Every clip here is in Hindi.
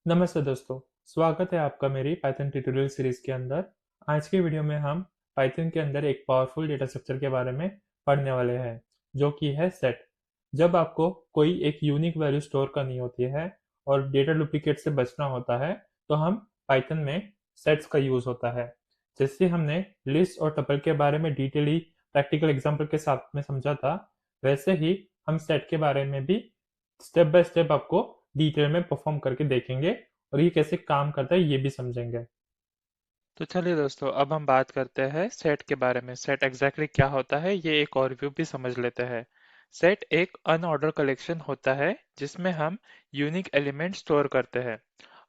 नमस्ते दोस्तों, स्वागत है आपका मेरी पाइथन ट्यूटोरियल सीरीज के अंदर। आज की वीडियो में हम पाइथन के अंदर एक पावरफुल डेटा स्ट्रक्चर के बारे में पढ़ने वाले हैं, जो कि है सेट। जब आपको कोई एक यूनिक वैल्यू स्टोर करनी होती है और डेटा डुप्लीकेट से बचना होता है, तो हम पाइथन में सेट्स का यूज़ होता है। जैसे हमने लिस्ट और टपल के बारे में डिटेली प्रैक्टिकल एग्जाम्पल के साथ में समझा था, वैसे ही हम सेट के बारे में भी स्टेप बाय स्टेप आपको डिटेल में परफॉर्म करके देखेंगे और ये कैसे काम करता है ये भी समझेंगे। तो चलिए दोस्तों, अब हम बात करते हैं सेट के बारे में। सेट एग्जैक्टली क्या होता है, ये एक ओवरव्यू भी समझ लेते हैं। सेट एक अनऑर्डर कलेक्शन होता है जिसमें हम यूनिक एलिमेंट स्टोर करते हैं।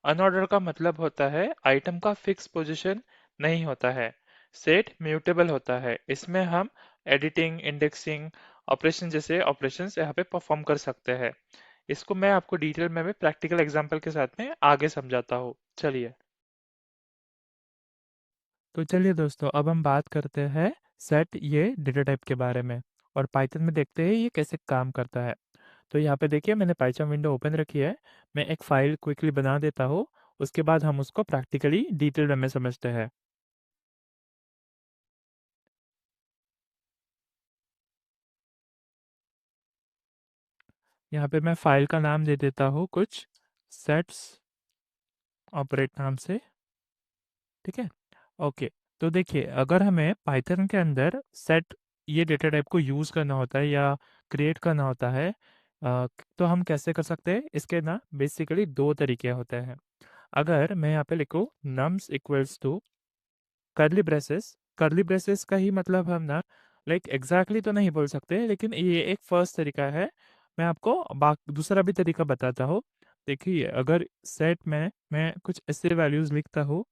अनऑर्डर का मतलब होता है आइटम का फिक्स पोजीशन नहीं होता है। सेट म्यूटेबल होता है, इसमें हम एडिटिंग, इंडेक्सिंग, ऑपरेशन जैसे ऑपरेशंस यहाँ पे परफॉर्म कर सकते हैं। इसको मैं आपको डिटेल में भी प्रैक्टिकल एग्जांपल के साथ में आगे समझाता हूँ। चलिए। तो चलिए दोस्तों, अब हम बात करते हैं सेट ये डेटा टाइप के बारे में और पाइथन में देखते हैं ये कैसे काम करता है। तो यहाँ पे देखिए, मैंने पाइथन विंडो ओपन रखी है। मैं एक फाइल क्विकली बना देता हूँ, उसके बाद हम उसको प्रैक्टिकली डिटेल में समझते हैं। यहाँ पे मैं फाइल का नाम दे देता हूँ कुछ सेट्स ऑपरेट नाम से। ठीक है, ओके। तो देखिए, अगर हमें पाइथन के अंदर सेट ये डेटा टाइप को यूज़ करना होता है या क्रिएट करना होता है, तो हम कैसे कर सकते हैं? इसके ना बेसिकली दो तरीके होते हैं। अगर मैं यहाँ पे लिखूँ nums equals to curly braces का ही मतलब हम ना लाइक एग्जैक्टली तो नहीं बोल सकते, लेकिन ये एक फर्स्ट तरीका है। मैं आपको दूसरा भी तरीका बताता हूँ। देखिए, अगर सेट में मैं कुछ ऐसे वैल्यूज लिखता हूँ,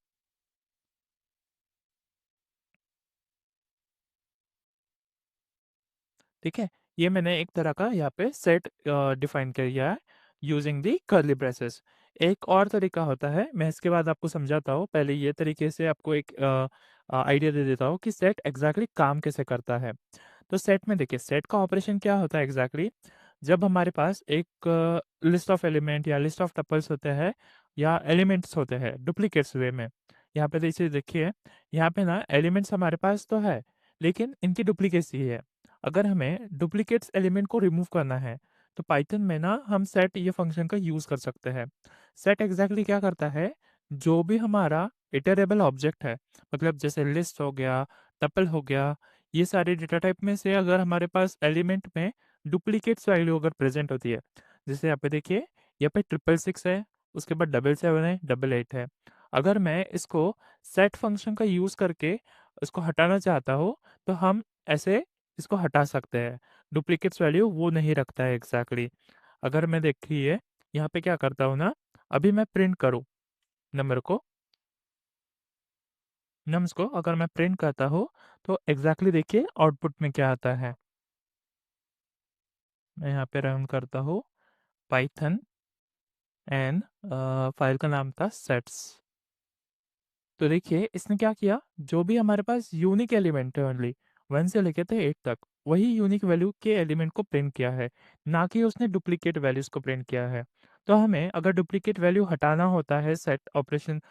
ठीक है, ये मैंने एक तरह का यहाँ पे सेट डिफाइन कर दिया है यूजिंग दी कर्ली ब्रेसेस। एक और तरीका होता है, मैं इसके बाद आपको समझाता हूँ। पहले ये तरीके से आपको एक आइडिया दे देता हूँ कि सेट एग्जैक्टली काम कैसे करता है। तो सेट में देखिए, सेट का ऑपरेशन क्या होता है एग्जैक्टली। जब हमारे पास एक लिस्ट ऑफ एलिमेंट या लिस्ट ऑफ टपल्स होते हैं या एलिमेंट्स होते हैं डुप्लीकेट्स वे में, यहाँ पे देखिए, यहाँ पे ना एलिमेंट्स हमारे पास तो है, लेकिन इनकी डुप्लीकेसी है। अगर हमें डुप्लीकेट्स एलिमेंट को रिमूव करना है, तो पाइथन में ना हम सेट ये फंक्शन का यूज़ कर सकते हैं। सेट एग्जैक्टली क्या करता है, जो भी हमारा इटरेबल ऑब्जेक्ट है, मतलब जैसे लिस्ट हो गया, टपल हो गया, ये सारे डेटा टाइप में से अगर हमारे पास एलिमेंट में डुप्लीकेट्स वैल्यू अगर प्रेजेंट होती है, जैसे यहाँ पे देखिए, यहाँ पे 666 है, उसके बाद 777 है, 88 है। अगर मैं इसको सेट फंक्शन का यूज़ करके इसको हटाना चाहता हूँ, तो हम ऐसे इसको हटा सकते हैं। डुप्लीकेट्स वैल्यू वो नहीं रखता है एग्जैक्टली। अगर मैं देखिए यहाँ पे क्या करता हूँ ना, अभी मैं प्रिंट करूँ नंबर को, नम्स को अगर मैं प्रिंट करता हूँ, तो एग्जैक्टली देखिए आउटपुट में क्या आता है। मैं यहाँ पे रन करता हूँ पाइथन एंड फाइल का नाम था सेट्स। तो देखिए, इसने क्या किया, जो भी हमारे पास यूनिक एलिमेंट है ओनली 1 से लेके थे 8 तक, वही यूनिक वैल्यू के एलिमेंट को प्रिंट किया है, ना कि उसने डुप्लीकेट वैल्यूज को प्रिंट किया है। तो हमें अगर डुप्लीकेट वैल्यू हटाना होता है set operation,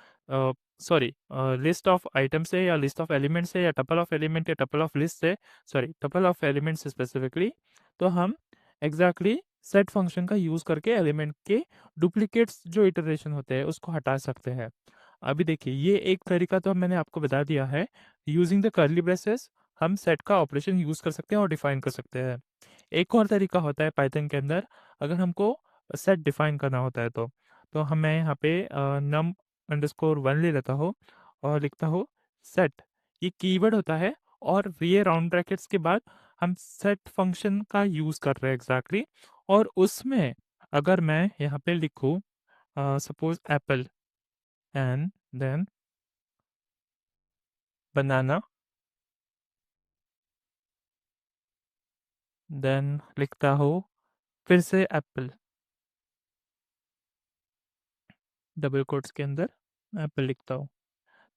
sorry, list of item से या लिस्ट ऑफ एलिमेंट से या टपल ऑफ एलिमेंट या टपल ऑफ लिस्ट से, सॉरी टपल ऑफ एलिमेंट से स्पेसिफिकली, तो हम एग्जैक्टली सेट फंक्शन का यूज करके एलिमेंट के डुप्लीकेट्स जो इटरेशन होते हैं उसको हटा सकते हैं। अभी देखिए, ये एक तरीका तो मैंने आपको बता दिया है। यूजिंग द कर्ली ब्रेसेस हम सेट का ऑपरेशन यूज कर सकते हैं और डिफाइन कर सकते हैं। एक और तरीका होता है पाइथन के अंदर, अगर हमको सेट डिफाइन करना होता है तो हम मैं यहाँ पे नम अंडरस्कोर 1 ले लेता हूँ और लिखता हूँ सेट। ये कीवर्ड होता है और ये राउंड ब्रैकेट्स के बाद हम सेट फंक्शन का यूज कर रहे हैं एग्जैक्टली। और उसमें अगर मैं यहाँ पे लिखूँ suppose apple and then banana, then लिखता हूँ फिर से एप्पल, डबल कोट्स के अंदर एप्पल लिखता हूँ।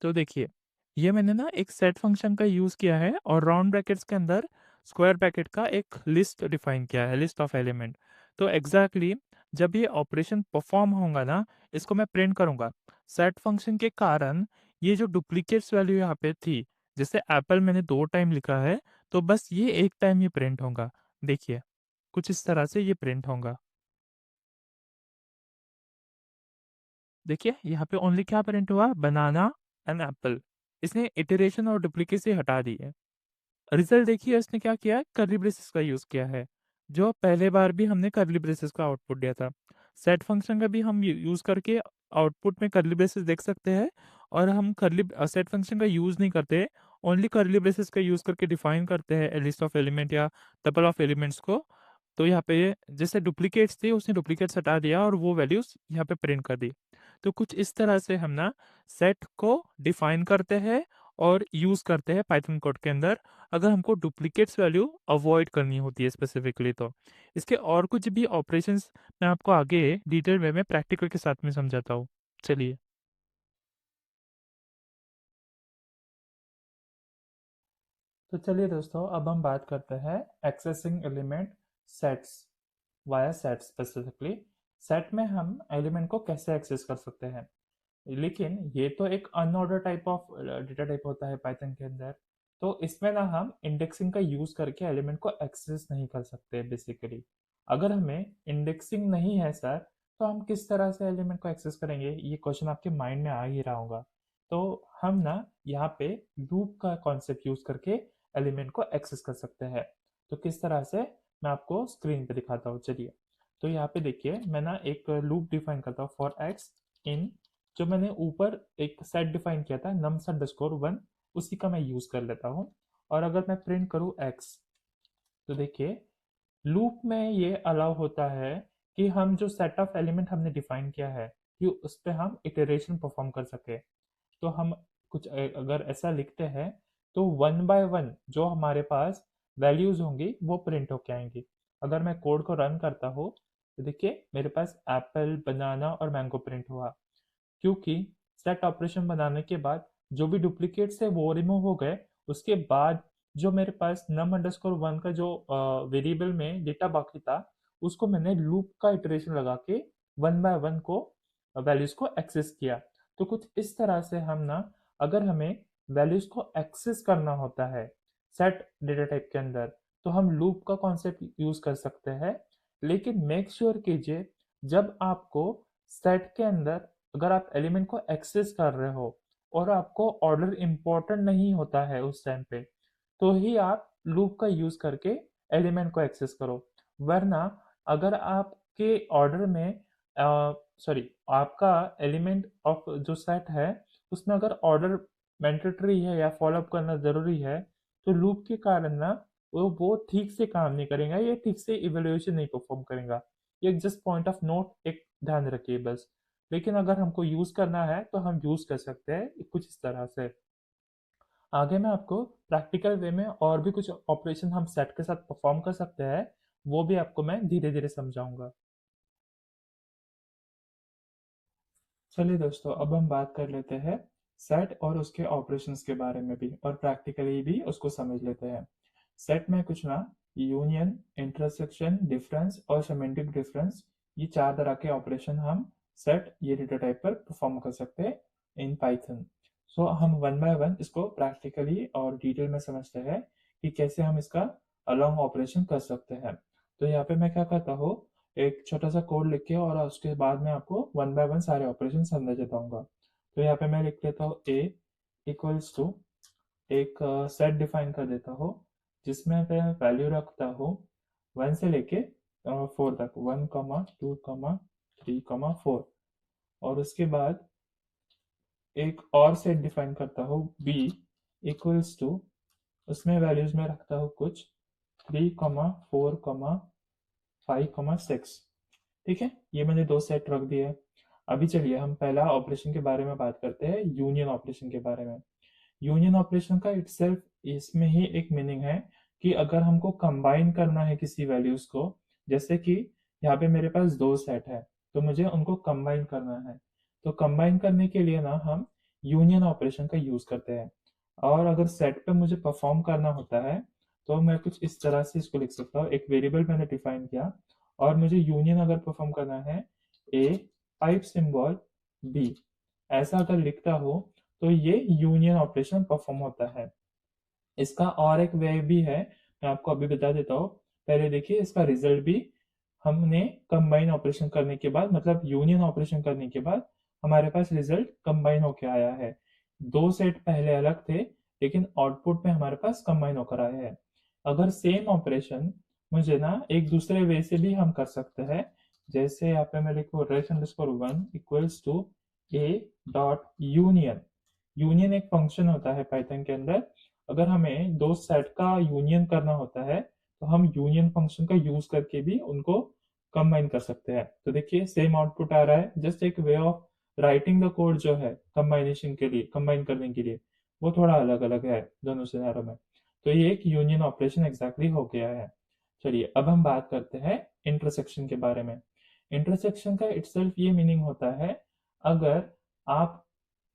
तो देखिए, ये मैंने ना एक सेट फंक्शन का यूज़ किया है और राउंड ब्रैकेट्स के अंदर स्क्वायर ब्रैकेट का एक लिस्ट डिफाइन किया है, लिस्ट ऑफ एलिमेंट। तो एग्जैक्टली जब ये ऑपरेशन परफॉर्म होगा ना, इसको मैं प्रिंट करूंगा। सेट फंक्शन के कारण ये जो डुप्लीकेट्स वैल्यू यहाँ पे थी, जैसे एप्पल मैंने 2 टाइम लिखा है, तो बस ये 1 टाइम ही प्रिंट होगा। देखिए, कुछ इस तरह से ये प्रिंट होगा। देखिए, यहाँ पे ओनली क्या प्रिंट हुआ? बनाना एंड एप्पल। इसने इटरेशन और डुप्लीकेसी हटा दी है। रिजल्ट देखिए इसने क्या किया है, कर्ली ब्रेसेस का यूज़ किया है, जो पहले बार भी हमने कर्ली ब्रेसेस का आउटपुट दिया था। सेट फंक्शन का भी हम यूज़ करके आउटपुट में कर्ली ब्रेसेस देख सकते हैं, और हम कर्ली सेट फंक्शन का यूज़ नहीं करते, ओनली कर्ली ब्रेसेस का यूज़ करके डिफाइन करते हैं लिस्ट ऑफ एलिमेंट या टपल ऑफ एलिमेंट्स को। तो यहाँ पे जैसे डुप्लीकेट्स थे, उसने डुप्लीकेट्स हटा दिया और वो वैल्यूज़ यहाँ पे प्रिंट कर दी। तो कुछ इस तरह से हम ना सेट को डिफाइन करते हैं और यूज़ करते हैं पाइथन कोड के अंदर, अगर हमको डुप्लीकेट्स वैल्यू अवॉइड करनी होती है स्पेसिफिकली तो। इसके और कुछ भी ऑपरेशंस मैं आपको आगे डिटेल वे में प्रैक्टिकल के साथ में समझाता हूँ। चलिए। तो चलिए दोस्तों, अब हम बात करते हैं accessing element sets via set. Specifically set में हम एलिमेंट को कैसे एक्सेस कर सकते हैं, लेकिन ये तो एक unordered type of data type होता है पाइथन के अंदर। तो इसमें ना हम इंडेक्सिंग का यूज करके एलिमेंट को एक्सेस नहीं कर सकते बेसिकली। अगर हमें इंडेक्सिंग नहीं है सर, तो हम किस तरह से एलिमेंट को एक्सेस करेंगे, ये क्वेश्चन आपके माइंड में आ ही रहा होगा। तो हम ना यहाँ पे लूप का कॉन्सेप्ट यूज करके एलिमेंट को एक्सेस कर सकते हैं। तो किस तरह से, मैं आपको स्क्रीन पे दिखाता हूँ, चलिए। तो यहाँ पे देखिए, मैं ना एक लूप डिफाइन करता हूँ फॉर एक्स इन, जो मैंने ऊपर एक सेट डिफाइन किया था नम्स अंडरस्कोर 1, उसी का मैं यूज कर लेता हूँ। और अगर मैं प्रिंट करूँ एक्स, तो देखिए लूप में ये अलाउ होता है कि हम जो सेट ऑफ एलिमेंट हमने डिफाइन किया है, कि उस पर हम इटरेशन परफॉर्म कर सके। तो हम कुछ अगर ऐसा लिखते हैं, तो वन बाय वन जो हमारे पास वैल्यूज होंगी वो प्रिंट होके आएंगी। अगर मैं कोड को रन करता हूँ, तो देखिए मेरे पास एप्पल, बनाना और मैंगो प्रिंट हुआ, क्योंकि सेट ऑपरेशन बनाने के बाद जो भी डुप्लीकेट्स है वो रिमूव हो गए। उसके बाद जो मेरे पास नम अंडरस्कोर वन का जो वेरिएबल में डेटा बाकी था, उसको मैंने लूप का इटरेशन लगा के वन बाय वन को वैल्यूज को एक्सेस किया। तो कुछ इस तरह से हम ना, अगर हमें वैल्यूज को एक्सेस करना होता है सेट डेटा टाइप के अंदर, तो हम लूप का कॉन्सेप्ट यूज कर सकते हैं। लेकिन मेक श्योर कीजिए, जब आपको सेट के अंदर अगर आप एलिमेंट को एक्सेस कर रहे हो और आपको ऑर्डर इंपॉर्टेंट नहीं होता है उस टाइम पे, तो ही आप लूप का यूज करके एलिमेंट को एक्सेस करो। वरना अगर आपके ऑर्डर में सॉरी, आपका एलिमेंट ऑफ जो सेट है उसमें अगर ऑर्डर मैंडेटरी है या फॉलोअप करना जरूरी है, तो लूप के कारण ना वो ठीक से काम नहीं करेगा, ये ठीक से इवेल्युएशन नहीं परफॉर्म करेगा। ये जस्ट पॉइंट ऑफ नोट एक ध्यान रखिए बस। लेकिन अगर हमको यूज करना है तो हम यूज कर सकते हैं कुछ इस तरह से। आगे मैं आपको प्रैक्टिकल वे में और भी कुछ ऑपरेशन हम सेट के साथ परफॉर्म कर सकते हैं, वो भी आपको मैं धीरे धीरे समझाऊंगा। चलिए दोस्तों, अब हम बात कर लेते हैं सेट और उसके ऑपरेशंस के बारे में भी, और प्रैक्टिकली भी उसको समझ लेते हैं। सेट में कुछ ना, यूनियन, इंटरसेक्शन, डिफरेंस और सेमेंटिक डिफरेंस, ये चार तरह के ऑपरेशन हम सेट ये डेटा टाइप पर परफॉर्म कर सकते हैं इन पाइथन। सो हम वन बाय वन इसको प्रैक्टिकली और डिटेल में समझते हैं कि कैसे हम इसका अलॉन्ग ऑपरेशन कर सकते हैं। तो यहाँ पे मैं क्या करता हूँ, एक छोटा सा कोड लिख के और उसके बाद में आपको वन बाय वन सारे ऑपरेशन समझा बताऊंगा। तो यहाँ पे मैं लिख लेता हूँ ए इक्वल्स टू, एक सेट डिफाइन कर देता हूँ जिसमें मैं वैल्यू रखता हूँ वन से लेके फोर तक, 1, 2, 3, 4। और उसके बाद एक और सेट डिफाइन करता हूँ बी इक्वल्स टू, उसमें वैल्यूज में रखता हूँ कुछ 3, 4, 5, 6। ठीक है, ये मैंने दो सेट रख दिए हैं। अभी चलिए हम पहला ऑपरेशन के बारे में बात करते हैं, यूनियन ऑपरेशन के बारे में। यूनियन ऑपरेशन का इटसेल्फ इसमें ही एक मीनिंग है कि अगर हमको कंबाइन करना है किसी वैल्यूज को, जैसे कि यहाँ पे मेरे पास दो सेट है, तो मुझे उनको कंबाइन करना है। तो कंबाइन करने के लिए ना हम यूनियन ऑपरेशन का यूज करते हैं। और अगर सेट पे मुझे परफॉर्म करना होता है, तो मैं कुछ इस तरह से इसको लिख सकता हूँ। एक वेरिएबल मैंने डिफाइन किया और मुझे यूनियन अगर परफॉर्म करना है ए पाइप सिंबल बी, ऐसा अगर लिखता हो तो ये यूनियन ऑपरेशन परफॉर्म होता है। इसका और एक वे भी है, मैं आपको अभी बता देता हूँ। पहले देखिए इसका रिजल्ट भी हमने कंबाइन ऑपरेशन करने के बाद, मतलब यूनियन ऑपरेशन करने के बाद हमारे पास रिजल्ट कंबाइन होकर आया है। दो सेट पहले अलग थे लेकिन आउटपुट में हमारे पास कंबाइन होकर आया है। अगर सेम ऑपरेशन मुझे ना एक दूसरे वे से भी हम कर सकते हैं, जैसे यहाँ पे मैं लिखूँ रेस_1 equals to A dot union. Union एक फंक्शन होता है पाइथन के अंदर। अगर हमें दो सेट का यूनियन करना होता है तो हम यूनियन फंक्शन का यूज करके भी उनको कंबाइन कर सकते हैं। तो देखिए सेम आउटपुट आ रहा है, जस्ट एक way of writing the code जो है कंबाइनेशन के लिए, कंबाइन करने के लिए, वो थोड़ा अलग अलग है दोनों सिनेरियो में। तो ये एक यूनियन ऑपरेशन एग्जैक्टली हो गया है। चलिए अब हम बात करते हैं इंटरसेक्शन के बारे में। इंटरसेक्शन का इटसेल्फ ये मीनिंग होता है, अगर आप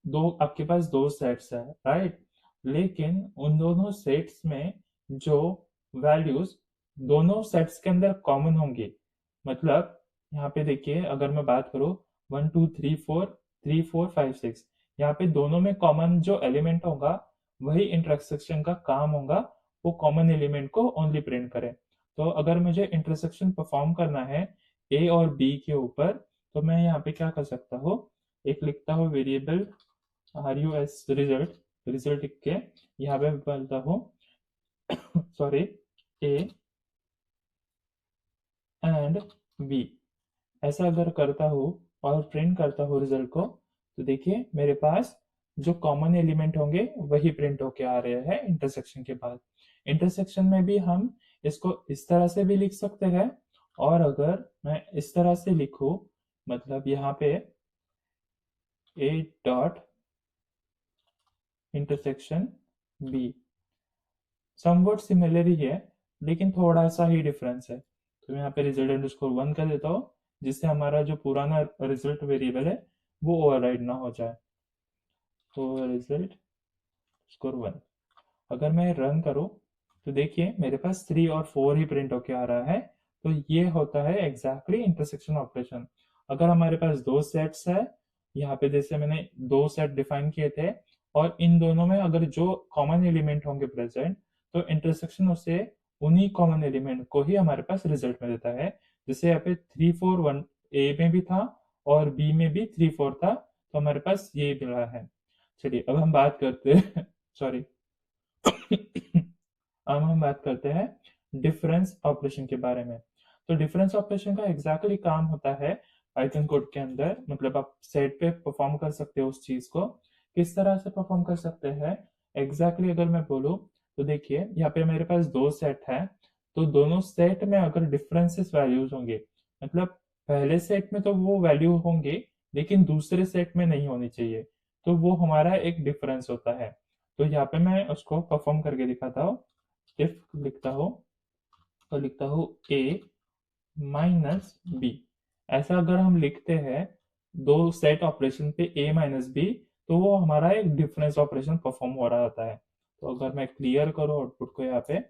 दो, आपके पास दो सेट्स है राइट, लेकिन उन दोनों सेट्स में जो वैल्यूज दोनों सेट्स के अंदर कॉमन होंगे, मतलब यहाँ पे देखिए अगर मैं बात करूँ 1 2 3 4 3 4 5 6, यहाँ पे दोनों में कॉमन जो एलिमेंट होगा वही इंटरसेक्शन का काम होगा, वो कॉमन एलिमेंट को ओनली प्रिंट करे। तो अगर मुझे इंटरसेक्शन परफॉर्म करना है ए और बी के ऊपर, तो मैं यहाँ पे क्या कर सकता हूँ, एक लिखता हूँ variable R U S result, result लिख के यहाँ पे बोलता हूँ सॉरी ए एंड बी, ऐसा अगर करता हूँ और प्रिंट करता हूँ रिजल्ट को, तो देखिए मेरे पास जो कॉमन एलिमेंट होंगे वही प्रिंट होके आ रहे हैं इंटरसेक्शन के बाद। इंटरसेक्शन में भी हम इसको इस तरह से भी लिख सकते हैं, और अगर मैं इस तरह से लिखूं, मतलब यहाँ पे A dot intersection B, somewhat similar ही है लेकिन थोड़ा सा ही डिफरेंस है। तो मैं यहाँ पे रिजल्ट अंडरस्कोर 1 कर देता हूँ, जिससे हमारा जो पुराना रिजल्ट वेरिएबल है वो ओवरराइड ना हो जाए। तो रिजल्ट स्कोर 1, अगर मैं रन करूँ तो देखिए मेरे पास 3 और 4 ही प्रिंट होके आ रहा है। तो ये होता है एग्जैक्टली इंटरसेक्शन ऑपरेशन। अगर हमारे पास दो सेट्स है, यहाँ पे जैसे मैंने दो सेट डिफाइन किए थे, और इन दोनों में अगर जो कॉमन एलिमेंट होंगे प्रेजेंट, तो इंटरसेक्शन उसे उन्हीं कॉमन एलिमेंट को ही हमारे पास रिजल्ट में देता है। जैसे यहाँ पे 3 4 1 ए में भी था और बी में भी 3 4 था, तो हमारे पास ये मिला है। चलिए अब हम बात करते हैं सॉरी अब हम बात करते हैं डिफरेंस ऑपरेशन के बारे में। तो डिफरेंस ऑपरेशन का एग्जैक्टली काम होता है पाइथन कोड के अंदर, मतलब आप सेट पे परफॉर्म कर सकते हो उस चीज को। किस तरह से परफॉर्म कर सकते हैं एग्जैक्टली अगर मैं बोलूँ, तो देखिए यहाँ पे मेरे पास दो सेट है, तो दोनों सेट में अगर डिफरेंसेस वैल्यूज होंगे, मतलब पहले सेट में तो वो वैल्यू होंगे लेकिन दूसरे सेट में नहीं होनी चाहिए, तो वो हमारा एक डिफरेंस होता है। तो यहाँ पे मैं उसको परफॉर्म करके दिखाता हूँ। इफ लिखता हूँ तो लिखता हूँ ए माइनस बी, ऐसा अगर हम लिखते हैं दो सेट ऑपरेशन पे ए माइनस बी, तो वो हमारा एक डिफरेंस ऑपरेशन परफॉर्म हो रहा होता है। तो अगर मैं क्लियर करूँ आउटपुट को यहाँ पे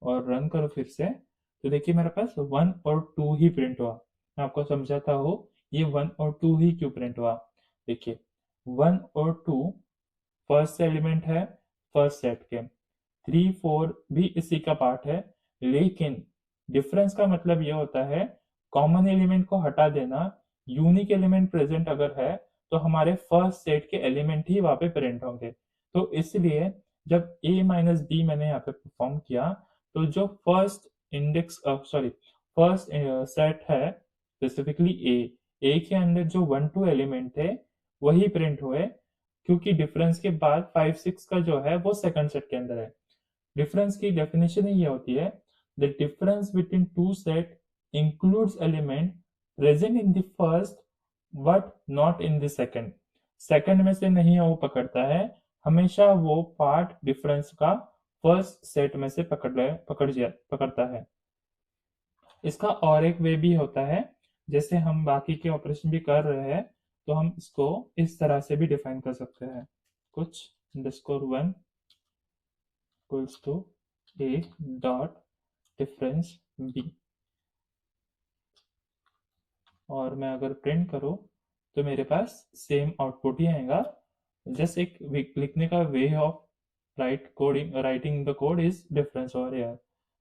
और रन करूँ फिर से, तो देखिए मेरे पास 1 और 2 ही प्रिंट हुआ। मैं आपको समझाता हूँ ये 1 और 2 ही क्यों प्रिंट हुआ। देखिए 1 और 2 फर्स्ट एलिमेंट है फर्स्ट सेट के, 3 4 भी इसी का पार्ट है, लेकिन डिफरेंस का मतलब ये होता है कॉमन एलिमेंट को हटा देना, यूनिक एलिमेंट प्रेजेंट अगर है तो हमारे फर्स्ट सेट के एलिमेंट ही वहां पे प्रिंट होंगे। तो इसलिए जब a माइनस बी मैंने यहाँ पे परफॉर्म किया, तो जो first index sorry first set है स्पेसिफिकली ए के अंदर जो 1 2 एलिमेंट थे वही प्रिंट हुए, क्योंकि डिफरेंस के बाद 5 6 का जो है वो सेकंड सेट के अंदर है। डिफरेंस की डेफिनेशन ही ये होती है, the difference between two set includes element present in the first but not in the second. Second में से नहीं वो पकड़ता है, हमेशा वो पार्ट डिफरेंस का फर्स्ट सेट में से पकड़ता है। इसका और एक वे भी होता है, जैसे हम बाकी के ऑपरेशन भी कर रहे हैं, तो हम इसको इस तरह से भी डिफाइन कर सकते हैं, कुछ _1 equals to a dot difference b, और मैं अगर प्रिंट करूँ तो मेरे पास सेम आउटपुट ही आएगा। जस्ट एक लिखने का way of writing the code is difference over here.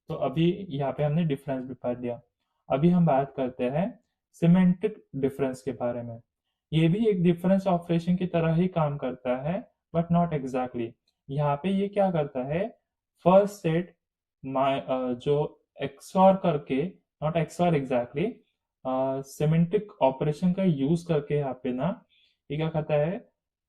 तो अभी यहाँ पे हमने डिफरेंस भी पढ़ लिया। अभी हम बात करते हैं सिमेंटिक डिफरेंस के बारे में। ये भी एक डिफरेंस ऑपरेशन की तरह ही काम करता है, बट नॉट एग्जैक्टली। यहाँ पे ये क्या करता है, फर्स्ट सेट जो एक्सऑर करके, not XOR exactly, semantic operation का यूज करके यहाँ पे ना ये क्या करता है,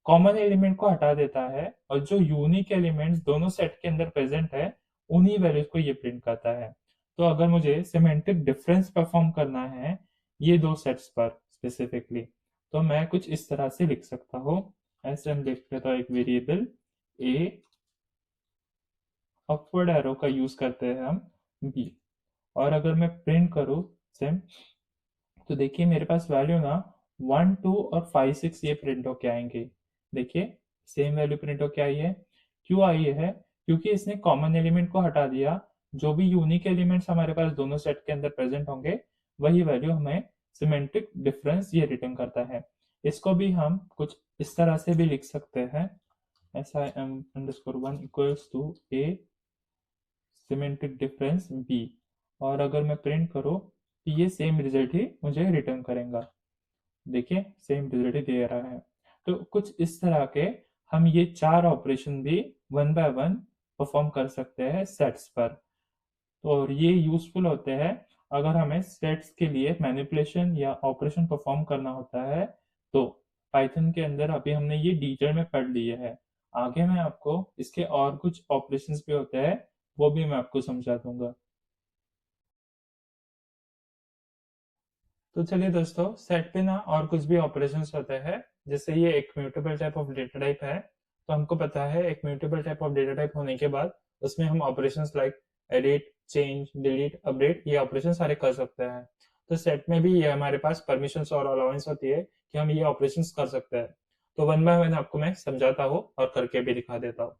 कॉमन एलिमेंट को हटा देता है और जो यूनिक एलिमेंट्स दोनों सेट के अंदर प्रेजेंट है उन्हीं वैल्यूज को ये प्रिंट करता है। तो अगर मुझे सिमेंटिक डिफरेंस परफॉर्म करना है ये दो सेट्स पर स्पेसिफिकली, तो मैं कुछ इस तरह से लिख सकता हूँ। ऐसे हम लिख लेता हूँ एक वेरिएबल ए, अपवर्ड एरो का यूज करते हैं हम बी, और अगर मैं प्रिंट करूँ सेम, तो देखिए मेरे पास वैल्यू ना 1 2 और 5 6 ये प्रिंट होके आएंगे। देखिए सेम वैल्यू प्रिंट होके आई है। क्यों आई है, क्योंकि इसने कॉमन एलिमेंट को हटा दिया। जो भी यूनिक एलिमेंट्स हमारे पास दोनों सेट के अंदर प्रेजेंट होंगे वही वैल्यू हमें सिमेंटिक डिफरेंस ये रिटर्न करता है। इसको भी हम कुछ इस तरह से भी लिख सकते हैं, SIM_1 equals to A semantic difference B, और अगर मैं प्रिंट करूँ तो ये सेम रिजल्ट ही मुझे रिटर्न करेगा। देखिए सेम रिजल्ट ही दे रहा है। तो कुछ इस तरह के हम ये चार ऑपरेशन भी वन बाय वन परफॉर्म कर सकते हैं सेट्स पर। तो और ये यूजफुल होते हैं अगर हमें सेट्स के लिए मैनिपुलेशन या ऑपरेशन परफॉर्म करना होता है। तो पाइथन के अंदर अभी हमने ये डिटेल में पढ़ लिए है। आगे मैं आपको इसके और कुछ ऑपरेशंस भी होते हैं वो भी मैं आपको समझा दूंगा। तो चलिए दोस्तों, सेट पे ना और कुछ भी ऑपरेशंस होते हैं। जैसे ये एक mutable type of data type है, तो हमको पता है एक mutable type of data type होने के बाद उसमें हम operations like edit, change, delete, update ये ऑपरेशन सारे कर सकते हैं। तो सेट में भी ये हमारे पास परमिशंस और अलाउंस होती है कि हम ये ऑपरेशंस कर सकते हैं। तो वन बाय वन आपको मैं समझाता हूँ और करके भी दिखा देता हूँ।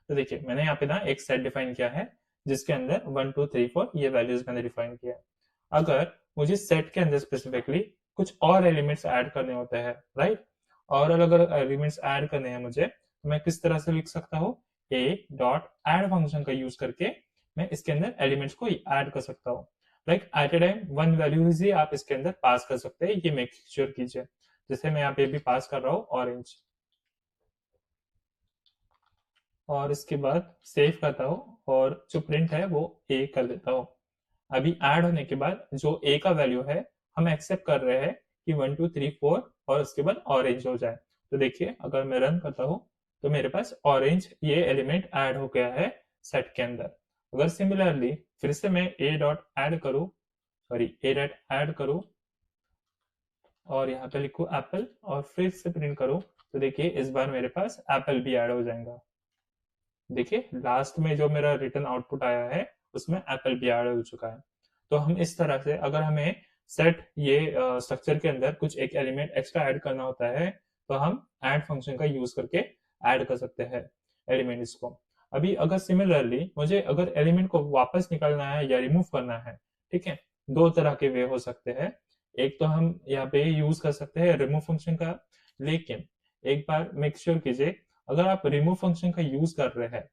तो देखिए मैंने यहाँ पे ना एक सेट डिफाइन किया है जिसके अंदर 1 2 3 4 ये वैल्यूज मैंने डिफाइन किया है। अगर मुझे सेट के अंदर स्पेसिफिकली कुछ और एलिमेंट्स ऐड करने होते हैं, राइट, और अलग अलग एलिमेंट्स ऐड करने हैं मुझे, तो मैं किस तरह से लिख सकता हूँ, ए डॉट एड फंक्शन का यूज करके मैं इसके अंदर एलिमेंट्स को ऐड कर सकता हूँ। Like at a time one values ही आप इसके अंदर पास कर सकते हैं, ये मेक श्योर कीजिए। जैसे मैं यहाँ पे भी पास कर रहा हूँ ऑरेंज, और इसके बाद सेव करता हूँ और जो प्रिंट है वो ए कर देता हूँ। अभी ऐड होने के बाद जो ए का वैल्यू है हम एक्सेप्ट कर रहे हैं कि 1 2 3 4 और उसके बाद ऑरेंज हो जाए। तो देखिए अगर मैं रन करता हूँ तो मेरे पास ऑरेंज ये एलिमेंट ऐड हो गया है सेट के अंदर। अगर सिमिलरली फिर से मैं ए डॉट ऐड करूँ, सॉरी ए डॉट ऐड करूँ और यहाँ पे लिखूँ एप्पल और फिर से प्रिंट करूँ, तो देखिए इस बार मेरे पास एप्पल भी ऐड हो जाएगा। देखिए लास्ट में जो मेरा रिटर्न आउटपुट आया है उसमें एप्पल भी ऐड हो चुका है। तो हम इस तरह से अगर हमें सेट ये स्ट्रक्चर के अंदर कुछ एक एलिमेंट एक्स्ट्रा ऐड करना होता है तो हम ऐड फंक्शन का यूज करके ऐड कर सकते हैं एलिमेंट्स को। अभी अगर सिमिलरली मुझे अगर एलिमेंट को वापस निकालना है या रिमूव करना है, ठीक है, दो तरह के वे हो सकते हैं। एक तो हम यहाँ पे यूज कर सकते हैं रिमूव फंक्शन का, लेकिन एक बार मेक श्योर कीजिए अगर आप रिमूव फंक्शन का यूज कर रहे हैं,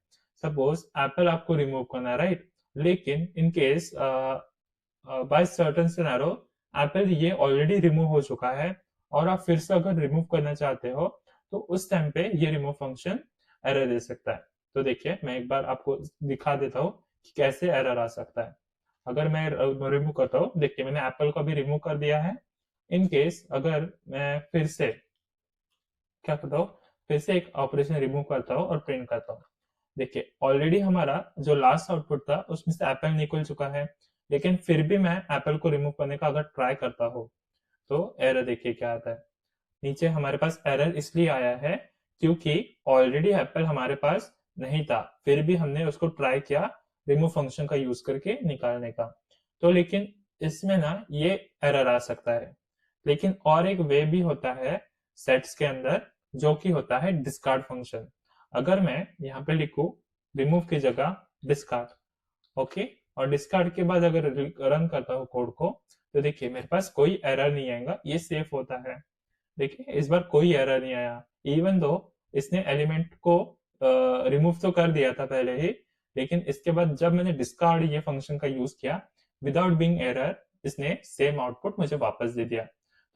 सपोज एप्पल आपको रिमूव करना है, राइट, लेकिन in case by certain scenario Apple ये ऑलरेडी रिमूव हो चुका है और आप फिर से अगर रिमूव करना चाहते हो तो उस टाइम पे ये रिमूव फंक्शन एरर दे सकता है। तो देखिए मैं एक बार आपको दिखा देता हूँ कि कैसे एरर आ सकता है। अगर मैं रिमूव करता हूँ, देखिए मैंने एप्पल को भी रिमूव कर दिया है। इन केस अगर मैं फिर से क्या करता हूँ, फिर से एक ऑपरेशन रिमूव करता हूँ और प्रिंट करता हूँ, देखिए ऑलरेडी हमारा जो लास्ट आउटपुट था उसमें से एप्पल निकल चुका है, लेकिन फिर भी मैं एप्पल को रिमूव करने का अगर ट्राई करता हूँ तो एरर देखिए क्या आता है। नीचे हमारे पास एरर इसलिए आया है क्योंकि ऑलरेडी एप्पल हमारे पास नहीं था, फिर भी हमने उसको ट्राई किया रिमूव फंक्शन का यूज करके निकालने का। तो लेकिन इसमें ना ये एरर आ सकता है। लेकिन और एक वे भी होता है सेट्स के अंदर जो कि होता है डिस्कार्ड फंक्शन। अगर मैं यहाँ पे लिखूं रिमूव की जगह डिस्कार्ड, ओके, और डिस्कार्ड के बाद अगर रन करता हूँ कोड को, तो देखिए मेरे पास कोई एरर नहीं आएगा, ये सेफ होता है। देखिए इस बार कोई एरर नहीं आया, इवन दो इसने एलिमेंट को रिमूव तो कर दिया था पहले ही, लेकिन इसके बाद जब मैंने डिस्कार्ड ये फंक्शन का यूज किया विदाउट बीइंग एरर, इसने सेम आउटपुट मुझे वापस दे दिया।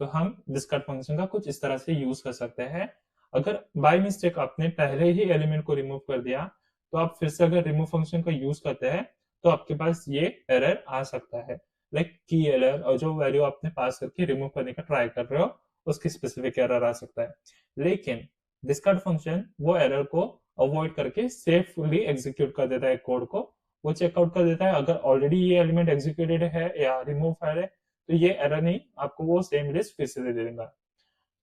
तो हम डिस्कार्ड फंक्शन का कुछ इस तरह से यूज कर सकते हैं। अगर बाय मिस्टेक आपने पहले ही एलिमेंट को रिमूव कर दिया, तो आप फिर से अगर रिमूव फंक्शन का यूज करते हैं तो आपके पास ये एरर आ सकता है, लाइक की एरर, और जो वैल्यू आपने पास करके रिमूव करने का ट्राई कर रहे हो उसकी स्पेसिफिक एरर आ सकता है। लेकिन डिस्कार्ड फंक्शन वो एरर को अवॉइड करके सेफली एग्जीक्यूट कर देता है कोड को। वो चेकआउट कर देता है अगर ऑलरेडी ये एलिमेंट एग्जीक्यूटेड है या रिमूव फाइल है, तो ये एरर नहीं, आपको वो सेम लिस्ट फिर से दे देगा।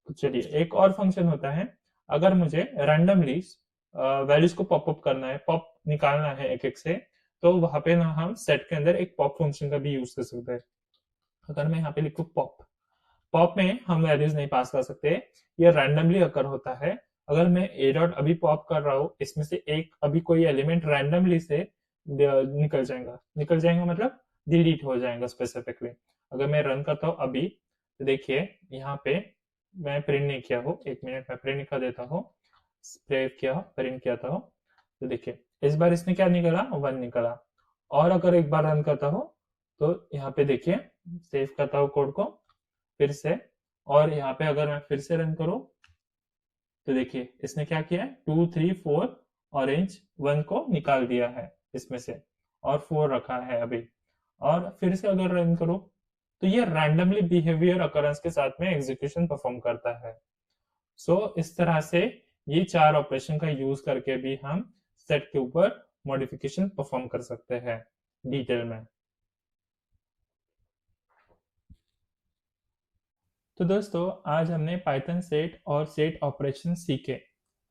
तो चलिए एक और फंक्शन होता है, अगर मुझे रैंडमली वैल्यूज को पॉप अप करना है, पॉप निकालना है एक एक से, तो वहां पे ना हम सेट के अंदर एक पॉप फंक्शन का भी यूज कर सकते हैं। अगर मैं यहाँ पे लिखूँ पॉप, पॉप में हम वैल्यूज नहीं पास कर सकते, ये रैंडमली अकर होता है। अगर मैं ए डॉट अभी पॉप कर रहा हूँ, इसमें से एक अभी कोई एलिमेंट रैंडमली से निकल जाएगा मतलब डिलीट हो जाएगा स्पेसिफिकली। अगर मैं रन करता हूँ अभी, तो देखिए यहाँ पे मैं प्रिंट नहीं किया हूँ, एक मिनट में प्रिंट कर देता हूँ, प्रिंट किया था। तो देखिए इस बार इसने क्या निकला, 1 निकला। और अगर एक बार रन करता हूँ, तो यहाँ पे देखिए सेव करता हूँ कोड को फिर से, और यहाँ पे अगर मैं फिर से रन करूं, तो देखिए इसने क्या किया है, 2 3 4 ऑरेंज 1 को निकाल दिया है इसमें से, और 4 रखा है अभी। और फिर से अगर रन करूं, तो ये रैंडमली बिहेवियर अकरेंस के साथ में एग्जीक्यूशन परफॉर्म करता है। इस तरह से ये 4 ऑपरेशन का यूज करके भी हम सेट के ऊपर मॉडिफिकेशन परफॉर्म कर सकते हैं डिटेल में। तो दोस्तों आज हमने पाइथन सेट और सेट ऑपरेशन सीखे।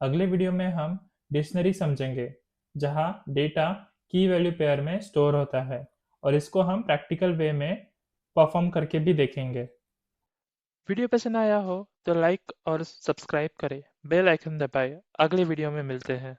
अगले वीडियो में हम डिक्शनरी समझेंगे, जहां डेटा की वैल्यू पेयर में स्टोर होता है, और इसको हम प्रैक्टिकल वे में परफॉर्म करके भी देखेंगे। वीडियो पसंद आया हो तो लाइक और सब्सक्राइब करें, बेल आइकन दबाएं। अगले वीडियो में मिलते हैं।